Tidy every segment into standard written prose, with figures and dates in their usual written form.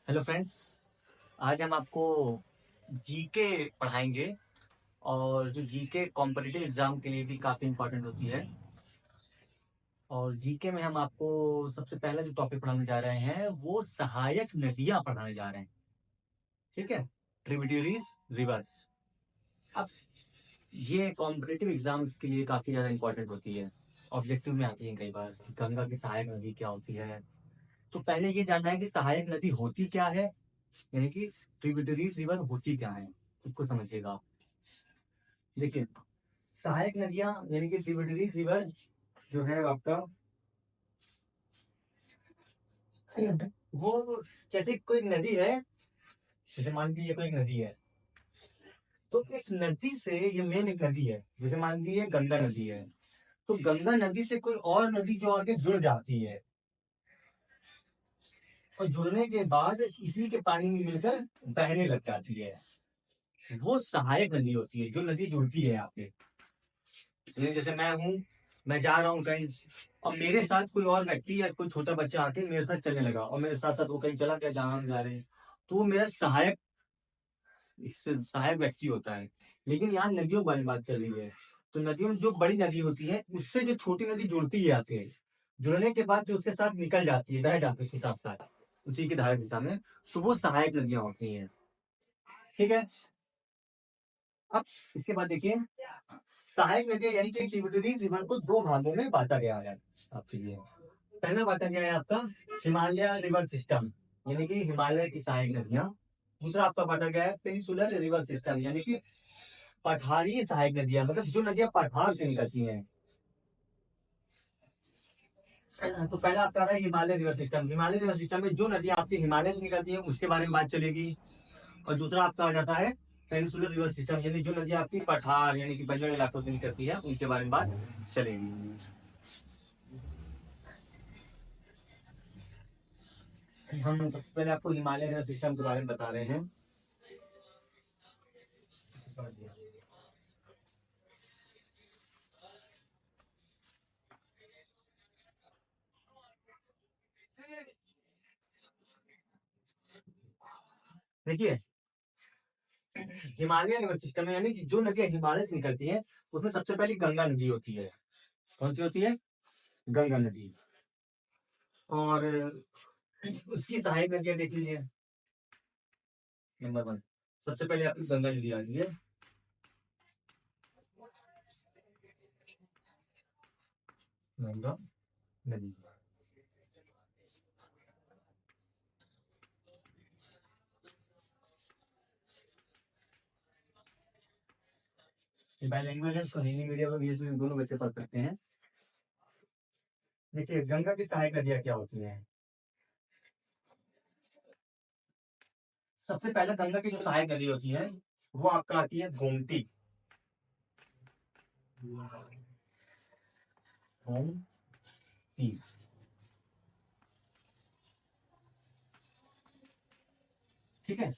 Hello friends. आज हम आपको जीके पढ़ाएंगे और जो जीके कॉम्पिटिटिव एग्जाम के लिए भी काफ़ी इंपॉर्टेंट होती है। और जीके में हम आपको सबसे पहला जो टॉपिक पढ़ाने जा रहे हैं वो सहायक नदियां पढ़ाने जा रहे हैं। ठीक है, ट्रिब्यूटरीज, रिवर्स। अब ये कॉम्पिटिटिव एग्जाम्स के लिए काफ़ी ज़्यादा इंपॉर्टेंट होती है, ऑब्जेक्टिव में आती है कई बार कि गंगा की सहायक नदी क्या होती है। तो पहले ये जानना है कि सहायक नदी होती क्या है, यानी कि ट्रिब्यूटरीज रिवर होती क्या है, इसको समझिएगा आप। देखिए, सहायक नदियां यानी कि ट्रिब्यूटरीज रिवर जो है आपका, वो जैसे कोई नदी है, जैसे मान लीजिए कोई एक नदी है, तो इस नदी से ये मेन एक नदी है, जैसे मान लीजिए गंगा नदी है, तो गंगा नदी से कोई और नदी जो आगे जुड़ जाती है और जुड़ने के बाद इसी के पानी में मिलकर बहने लग जाती है, वो सहायक नदी होती है। जो नदी जुड़ती है आपके, जैसे मैं हूँ, मैं जा रहा हूँ कहीं और मेरे साथ कोई और व्यक्ति या कोई छोटा बच्चा आके मेरे साथ चलने लगा और मेरे साथ साथ वो कहीं चला गया जहां हम जा रहे हैं, तो वो मेरा सहायक, इससे सहायक व्यक्ति होता है। लेकिन यहाँ नदियों वाली बात चल रही है, तो नदियों में जो बड़ी नदी होती है उससे जो छोटी नदी जुड़ती है आके, जुड़ने के बाद जो उसके साथ निकल जाती है, बह जाती है उसके साथ साथ उसी की धारा दिशा में, तो वो सहायक नदियां होती हैं। ठीक है। अब इसके बाद देखिए, सहायक नदियां यानी कि ट्रिब्यूटरीज रिवर को दो भागों में बांटा गया है आपके लिए। पहला बांटा गया है आपका हिमालय रिवर सिस्टम, यानी कि हिमालय की सहायक नदियां। दूसरा आपका बांटा गया है पेनिसुलर रिवर सिस्टम, यानी कि पठारी सहायक नदियां, मतलब जो नदियां पठार से निकलती हैं। तो पहला आपका रहा है Himalaya river system. Himalaya river system में जो नदियां आपकी हिमालय से निकलती हैं उसके बारे में बात चलेगी। और दूसरा आपका आ जाता है पेनिसुलर रिवर सिस्टम, यानी जो नदियां आपकी पठार यानी कि बंजर इलाकों से निकलती है उनके बारे में बात चलेगी। हम सबसे पहले आपको हिमालय रिवर सिस्टम के बारे में बता रहे हैं। देखिए, हिमालय रिवर सिस्टम में यानी कि जो नदियां हिमालय से निकलती है उसमें सबसे पहले गंगा नदी होती है। कौन सी होती है? गंगा नदी। और उसकी सहायक नदियां देख लीजिए। नंबर वन, सबसे पहले आपकी गंगा नदी आ रही है। गंगा नदी, बाई लैंग्वेज है, हिंदी मीडियम में भी इसमें दोनों बच्चे पढ़ सकते हैं। देखिए, गंगा की सहायक नदियां क्या होती हैं। सबसे पहले गंगा की जो सहायक नदी होती है वो आपका आती है गोमती। गोमती, ठीक है।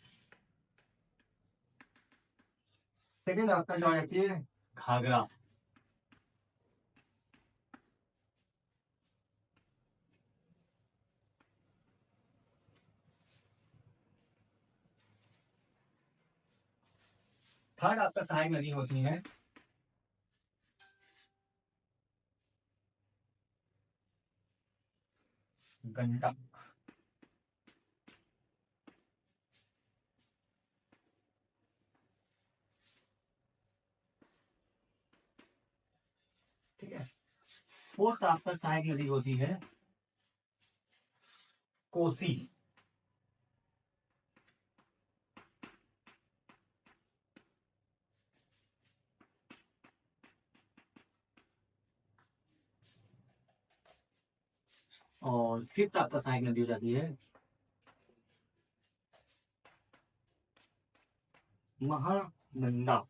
सेकंड आपका जो आती है घाघरा। थर्ड आपका सहायक नदी होती है गंडक। ठीक है। फोर्थ आपका सहायक नदी होती है कोसी। और फिफ्थ आपका सहायक नदी हो जाती है महानंदा।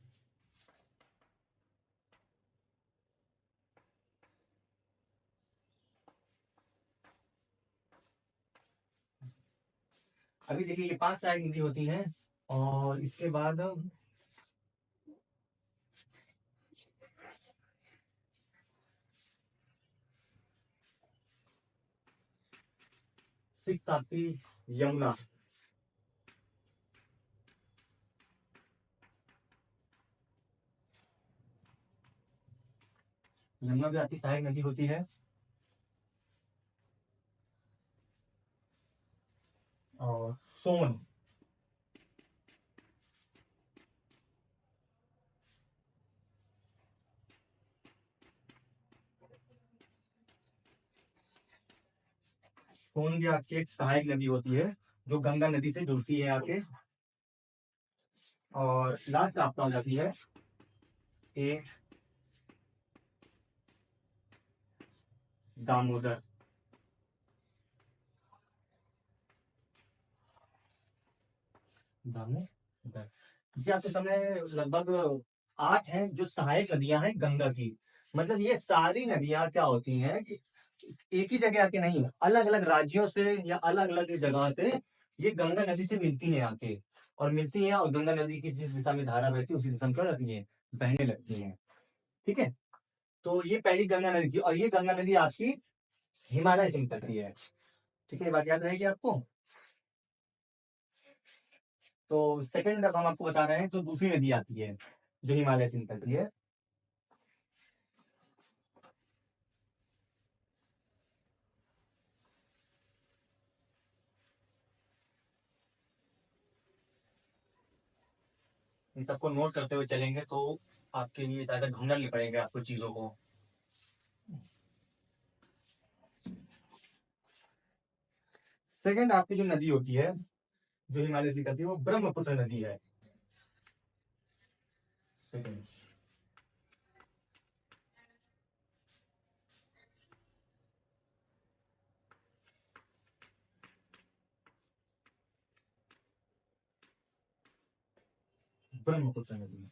अभी देखिए, ये पांच सहायक नदी होती हैं और इसके बाद सिक्स आपकी यमुना। यमुना भी आपकी सहायक नदी होती है। और सोन, सोन भी आपकी एक सहायक नदी होती है जो गंगा नदी से जुड़ती है आके। और लास्ट आपका हो जाती है ए दामोदर। दामोदर, ये आपके सामने लगभग 8 हैं जो सहायक नदियां हैं गंगा की। मतलब ये सारी नदियां क्या होती हैं कि एक ही जगह आके नहीं, अलग अलग राज्यों से या अलग अलग जगह से ये गंगा नदी से मिलती है आके। और मिलती है और गंगा नदी की जिस दिशा में धारा बहती है उसी दिशा में क्या रहती है, बहने लगती है। ठीक है, तो ये पहली गंगा नदी थी और ये गंगा नदी आपकी हिमालय से निकलती है। ठीक है, ये बात याद रहेगी आपको। तो सेकंड हम आपको बता रहे हैं, तो दूसरी नदी आती है जो हिमालय से निकलती है। इन सबको नोट करते हुए चलेंगे तो आपके लिए ज्यादा ढूंढना नहीं पड़ेगा आपको चीजों को। सेकंड आपकी जो नदी होती है जो हिमालय से निकलती है वो ब्रह्मपुत्र नदी है। सेकंड ब्रह्मपुत्र नदी।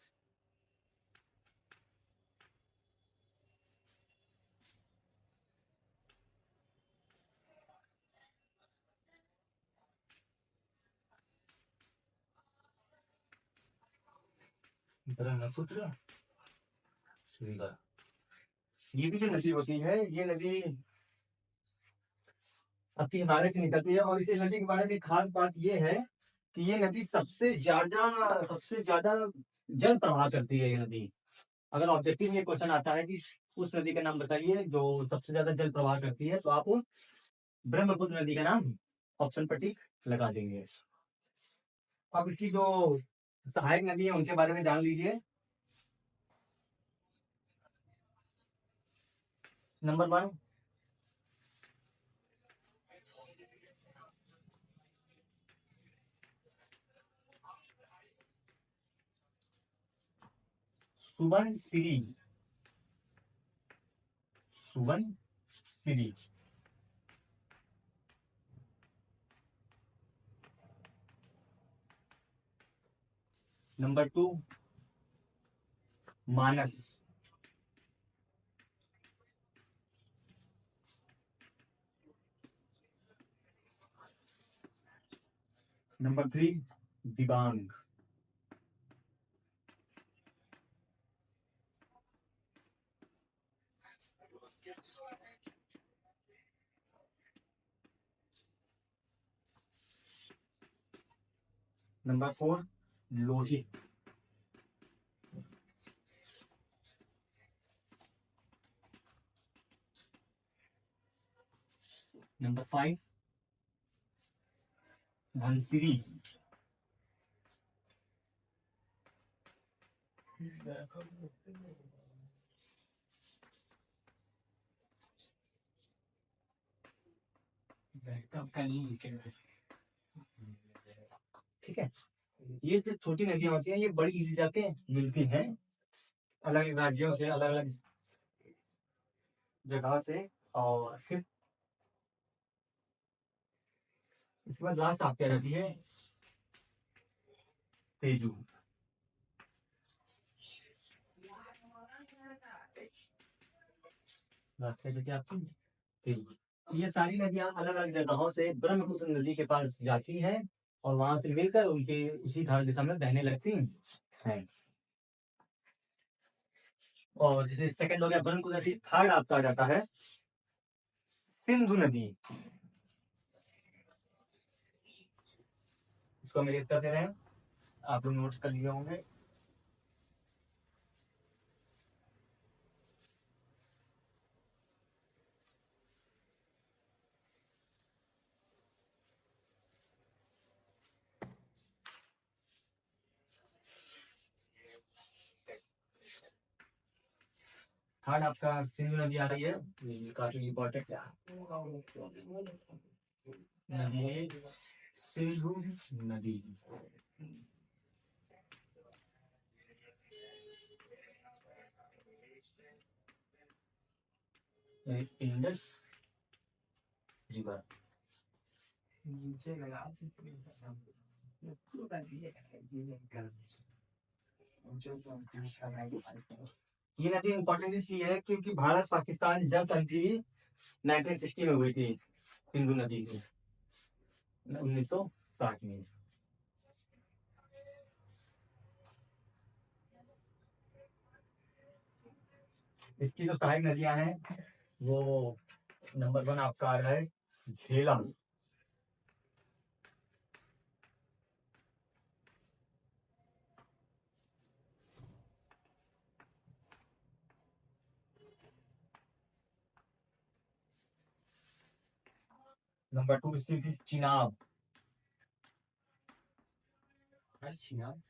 ब्रह्मपुत्र रिवर, ये भी जो नदी होती है ये नदी आपकी हिमालय से निकलती है। और इस नदी के बारे में खास बात ये है कि ये नदी सबसे ज्यादा जल प्रवाह करती है ये नदी। अगर ऑब्जेक्टिव में क्वेश्चन आता है कि उस नदी का नाम बताइए जो सबसे ज्यादा जल प्रवाह करती है, तो आप ब्रह्मपुत्र नदी का नाम ऑप्शन पर टिक लगा देंगे। अब इसकी जो सहायक नदी है उनके बारे में जान लीजिए। Number 1 Subansiri. Subansiri. Number 2 Manas. Number 3 Dibang. Number 4 Lohit. Number 5 Dhansiri. ठीक है, ये जो छोटी नदियां होती हैं ये बड़ी नदी जाके मिलती हैं अलग अलग राज्यों से, अलग अलग जगह से। और फिर इसके बाद लास्ट आपकी आ जाती है तेजू। लास्ट आ जाती है आपकी तेजू। ये सारी नदियां अलग अलग जगहों से ब्रह्मपुत्र नदी के पास जाती हैं और वहां से मिलकर उनके उसी धारा दिशा में बहने लगती हैं। और जैसे सेकंड हो गया ब्रह्मपुत्र नदी, थर्ड आपका आ जाता है सिंधु नदी। इसको हम लिख करते रहे हैं, आप लोग नोट कर लिए होंगे। थर्ड आपका सिंधु नदी आ रही है, ये काफी इम्पोर्टेंट नदी है, सिंधु नदी। Indus river. ये नदी इम्पोर्टेंट इसलिए है क्योंकि भारत पाकिस्तान जल संधि 1960 में हुई थी सिंधु नदी की, 1960 में। इसकी जो सहायक नदियां हैं वो नंबर 1 आपका आ रहा है झेलम। नंबर 2 इसकी थी चिनाब। चिनाब,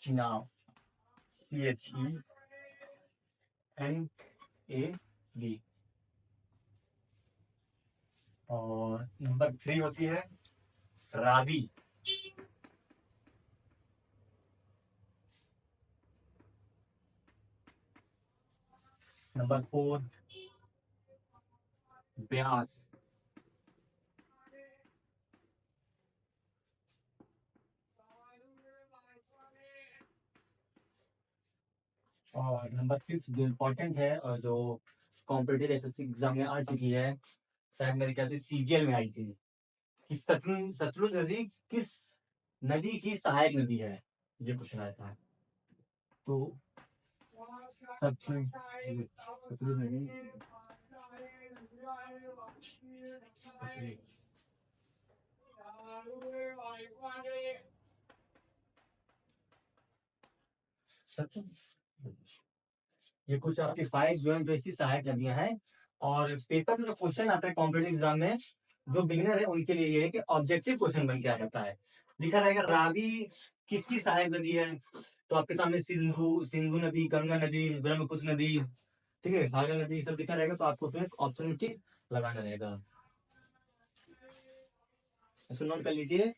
चिनाब, CHENAB। और नंबर 3 होती है रावी। नंबर 4 ब्यास। और नंबर 6 जो इम्पोर्टेंट है और जो कॉम्पिटेटिव एसएससी एग्जाम में आ चुकी है, शायद मेरे ख्याल से सीजीएल में आई थी, कि सतलुज नदी किस नदी की सहायक नदी है, ये क्वेश्चन आया था। तो सतलुज सतलुज नदी, ये कुछ आपकी 5 जो इसकी सहायक नदियां हैं। और पेपर में जो क्वेश्चन आता है कॉम्पिटेटिव एग्जाम में, जो बिगिनर है उनके लिए ये है कि ऑब्जेक्टिव क्वेश्चन बन के आ जाता है। लिखा रहेगा रावी किसकी सहायक नदी है, तो आपके सामने सिंधु, सिंधु नदी, गंगा नदी, ब्रह्मपुत्र नदी, ठीक है, घाघरा नदी, सब लिखा रहेगा, तो आपको फिर ऑप्शन में टिक लगाना रहेगा। इसको नोट कर लीजिए।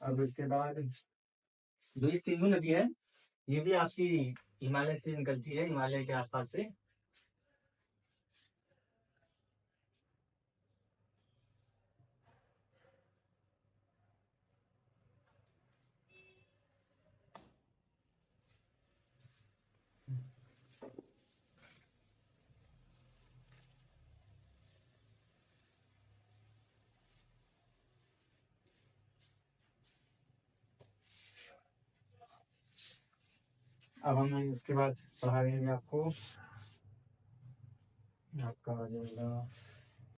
अब इसके बाद जो ये सिंधु नदी है, ये भी आपकी हिमालय से निकलती है, हिमालय के आसपास से। अब हम इसके बाद पढ़ाएंगे आपको, आपका आ जाएगा